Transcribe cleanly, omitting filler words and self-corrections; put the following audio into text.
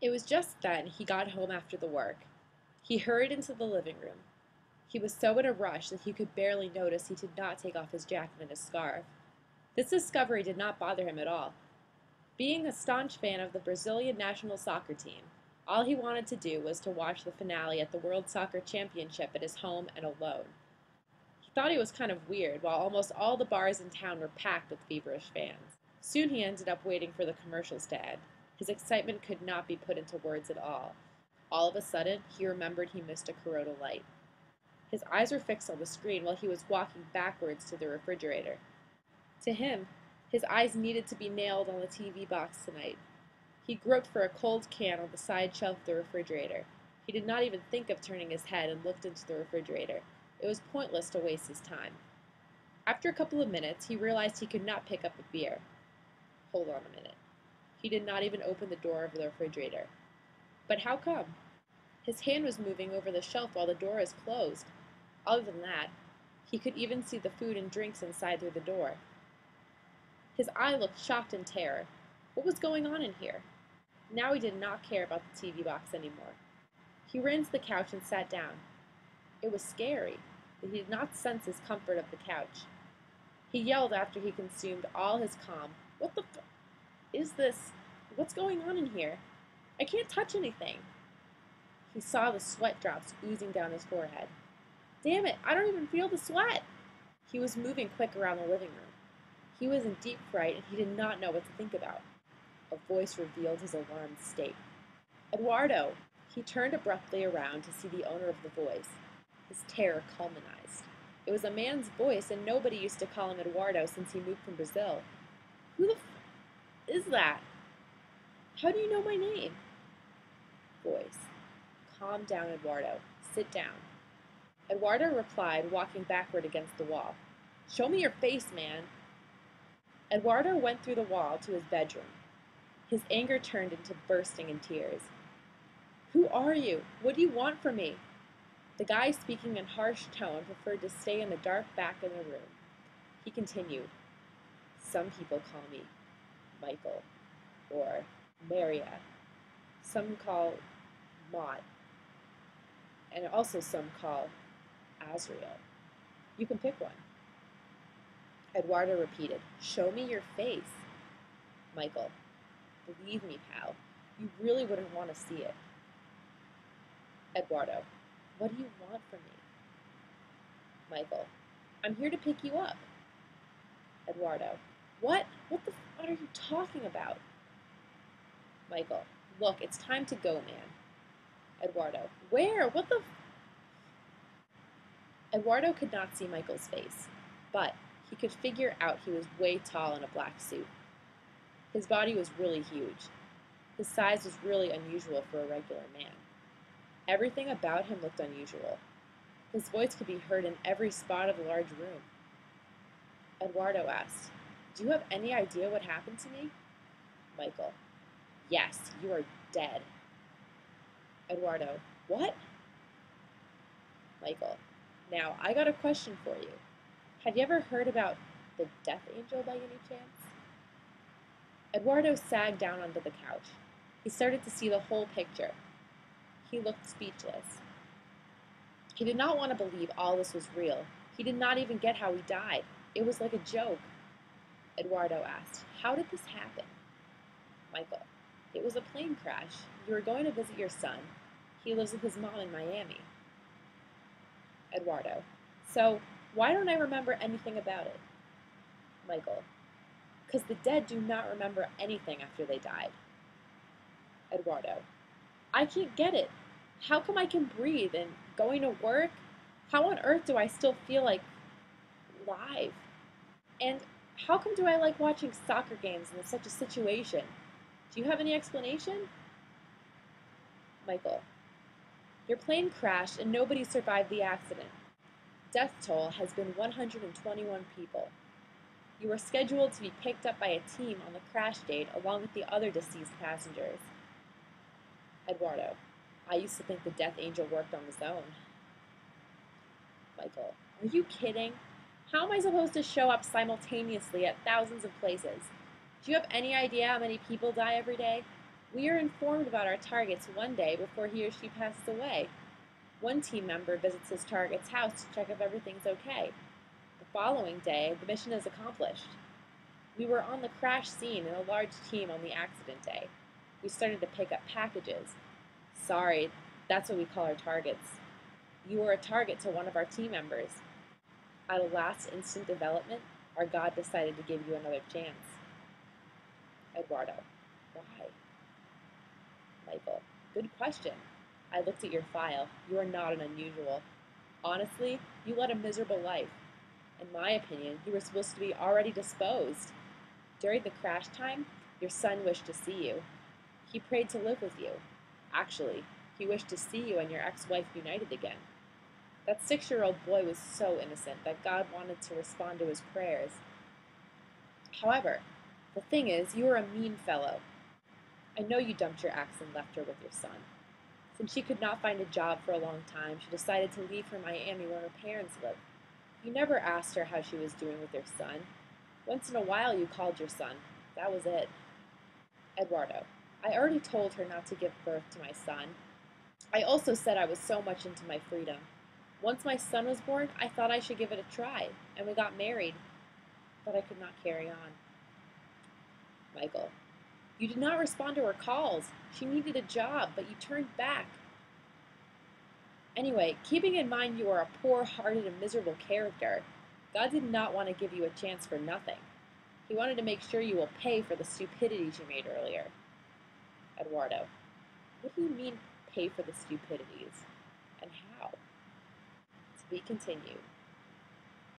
It was just then he got home after the work. He hurried into the living room. He was so in a rush that he could barely notice he did not take off his jacket and his scarf. This discovery did not bother him at all. Being a staunch fan of the Brazilian national soccer team, all he wanted to do was to watch the finale at the World Soccer Championship at his home and alone. He thought he was kind of weird, while almost all the bars in town were packed with feverish fans. Soon he ended up waiting for the commercials to end. His excitement could not be put into words at all. All of a sudden, he remembered he missed a Corona light. His eyes were fixed on the screen while he was walking backwards to the refrigerator. To him, his eyes needed to be nailed on the TV box tonight. He groped for a cold can on the side shelf of the refrigerator. He did not even think of turning his head and looked into the refrigerator. It was pointless to waste his time. After a couple of minutes, he realized he could not pick up a beer. Hold on a minute. He did not even open the door of the refrigerator. But how come? His hand was moving over the shelf while the door is closed. Other than that, he could even see the food and drinks inside through the door. His eye looked shocked in terror. What was going on in here? Now he did not care about the TV box anymore. He ran to the couch and sat down. It was scary, but he did not sense his comfort of the couch. He yelled after he consumed all his calm. What the is this? What's going on in here? I can't touch anything. He saw the sweat drops oozing down his forehead. Damn it, I don't even feel the sweat! He was moving quick around the living room. He was in deep fright and he did not know what to think about. A voice revealed his alarmed state. Eduardo! He turned abruptly around to see the owner of the voice. His terror culminized. It was a man's voice, and nobody used to call him Eduardo since he moved from Brazil. Who the is that? How do you know my name? Voice. Calm down, Eduardo. Sit down. Eduardo replied, walking backward against the wall. Show me your face, man. Eduardo went through the wall to his bedroom. His anger turned into bursting in tears. Who are you? What do you want from me? The guy speaking in harsh tone preferred to stay in the dark back of the room. He continued, Some people call me Michael or Maria. Some call Maud. And also some call Azrael. You can pick one. Eduardo repeated, Show me your face. Michael, believe me, pal, you really wouldn't want to see it. Eduardo, what do you want from me? Michael, I'm here to pick you up. Eduardo, what? What the f*** are you talking about? Michael, look, it's time to go, man. Eduardo, where? What the Eduardo could not see Michael's face, but he could figure out he was way tall in a black suit. His body was really huge. His size was really unusual for a regular man. Everything about him looked unusual. His voice could be heard in every spot of the large room. Eduardo asked, Do you have any idea what happened to me? Michael, Yes, you are dead. Eduardo, What? Michael, Now, I got a question for you. Have you ever heard about the Death Angel by any chance? Eduardo sagged down onto the couch. He started to see the whole picture. He looked speechless. He did not want to believe all this was real. He did not even get how he died. It was like a joke. Eduardo asked, How did this happen? Michael, It was a plane crash. You were going to visit your son. He lives with his mom in Miami. Eduardo, So, why don't I remember anything about it? Michael, Because the dead do not remember anything after they died. Eduardo, I can't get it. How come I can breathe and going to work? How on earth do I still feel like live? And how come do I like watching soccer games in such a situation? Do you have any explanation? Michael, Your plane crashed and nobody survived the accident. Death toll has been 121 people. You were scheduled to be picked up by a team on the crash date along with the other deceased passengers. Eduardo, I used to think the Death Angel worked on his own. Michael, Are you kidding? How am I supposed to show up simultaneously at thousands of places? Do you have any idea how many people die every day? We are informed about our targets one day before he or she passes away. One team member visits his target's house to check if everything's okay. The following day, the mission is accomplished. We were on the crash scene and a large team on the accident day. We started to pick up packages. Sorry, that's what we call our targets. You were a target to one of our team members. At a last instant development, our God decided to give you another chance. Eduardo, why? Michael, good question. I looked at your file. You are not an unusual. Honestly, you led a miserable life. In my opinion, you were supposed to be already disposed. During the crash time, your son wished to see you. He prayed to live with you. Actually, he wished to see you and your ex-wife united again. That 6-year-old boy was so innocent that God wanted to respond to his prayers. However, the thing is, you are a mean fellow. I know you dumped your ex and left her with your son. Since she could not find a job for a long time, she decided to leave for Miami where her parents live. You never asked her how she was doing with your son. Once in a while you called your son. That was it. Eduardo, I already told her not to give birth to my son. I also said I was so much into my freedom. Once my son was born, I thought I should give it a try, and we got married. But I could not carry on. Michael, you did not respond to her calls. She needed a job, but you turned back. Anyway, keeping in mind you are a poor-hearted and miserable character, God did not want to give you a chance for nothing. He wanted to make sure you will pay for the stupidities you made earlier. Eduardo, what do you mean pay for the stupidities? And how? To be continued.